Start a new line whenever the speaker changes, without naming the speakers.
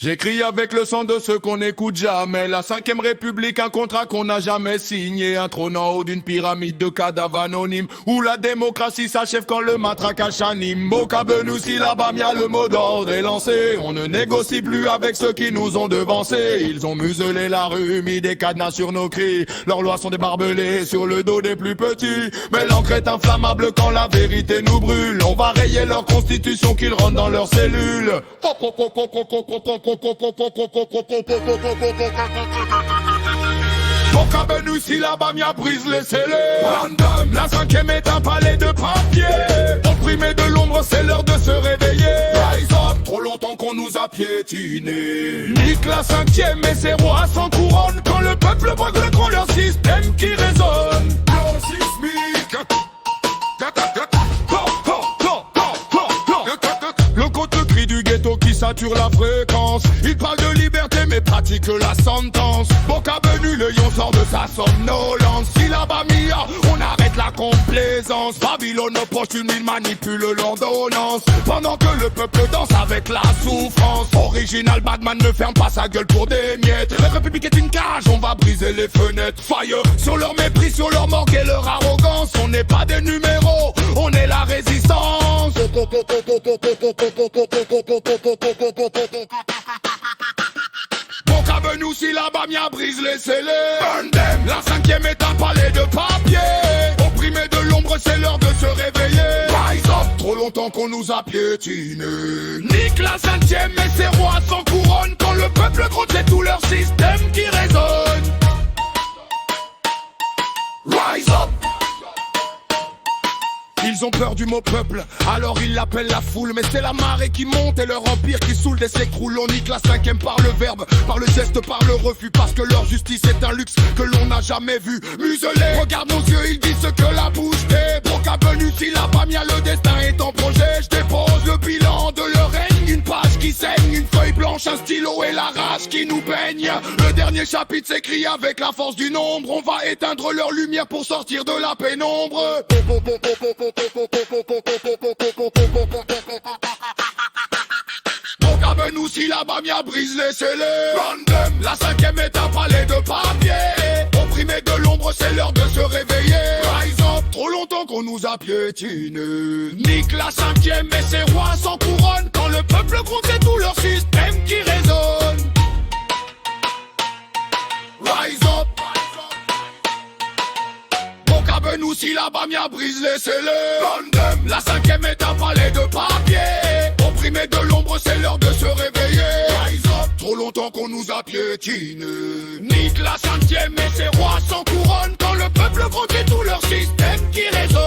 J'écris avec le sang de ceux qu'on n'écoute jamais. La 5ème République, un contrat qu'on n'a jamais signé. Un trône en haut d'une pyramide de cadavres anonymes, où la démocratie s'achève quand le matraquage anime. Bocabenouci, là-bas, le mot d'ordre est lancé. On ne négocie plus avec ceux qui nous ont devancés. Ils ont muselé la rue, mis des cadenas sur nos cris. Leurs lois sont débarbelées sur le dos des plus petits. Mais l'encre est inflammable quand la vérité nous brûle. On va rayer leur constitution, qu'ils rentrent dans leurs cellules. Bocabenouci, la Bamia brise les scellés. Random, la 5ème est un palais de papier. Opprimé de l'ombre, c'est l'heure de se réveiller. Rise up, trop longtemps qu'on nous a piétinés. Nique la 5ème et ses rois sans couronne. Quand le peuple brûle contre leur système qui résonne. Plan sismique. Le côte cri du ghetto qui sature la fréquence. Il parle de liberté mais pratique la sentence. Bocabenu, le lion sort de sa somnolence. Si la Bamia, on arrête la complaisance. Babylone nos poches, une île manipule l'ordonnance. Pendant que le peuple danse avec la souffrance. Original Batman ne ferme pas sa gueule pour des miettes. La République est une cage, on va briser les fenêtres. Fire sur leur mépris, sur leur morgue et leur arrogance. On n'est pas des numéros, on est la résistance. Bocabenouci, la Bamia brise les scellés. Burn them. La 5ème est un palais de papier. Opprimé de l'ombre, c'est l'heure de se réveiller. Rise up, trop longtemps qu'on nous a piétinés. Nique la 5ème et ses rois sans couronne. Quand le peuple gronde, c'est tout leur système qui résonne. Rise up. Ils ont peur du mot peuple, alors ils l'appellent la foule. Mais c'est la marée qui monte et leur empire qui saoule et s'écroule. On nique la 5ème par le verbe, par le geste, par le refus. Parce que leur justice est un luxe que l'on n'a jamais vu. Muselés, regarde nos yeux, ils disent ce que la bouche fait. Bocabenouci, la Bamia, le destin est en projet. Je dépose le bilan de leur règne. Une page qui saigne, une feuille blanche, un stylo et la rage qui nous baigne. Le dernier chapitre s'écrit avec la force du nombre. On va éteindre leur lumière pour sortir de la pénombre. Bocabenouci, la Bamia brise les scellés. Random, la 5ème est un palais de papier. Opprimé de l'ombre, c'est l'heure de se réveiller. Rise up, trop longtemps qu'on nous a piétinés. Nique la 5ème et ses rois sans couronne. Quand le peuple gronde, c'est tout leur système qui résonne. Rise up. Bocabenouci, la Bamia brise les scellés. Random, la 5ème est un palais de papier. Opprimé de l'ombre, c'est l'heure de se réveiller. Rise up, trop longtemps qu'on nous a piétinés. Nique la 5ème et ses rois sans couronne. Quand le peuple gronde, c'est tout leur système qui résonne.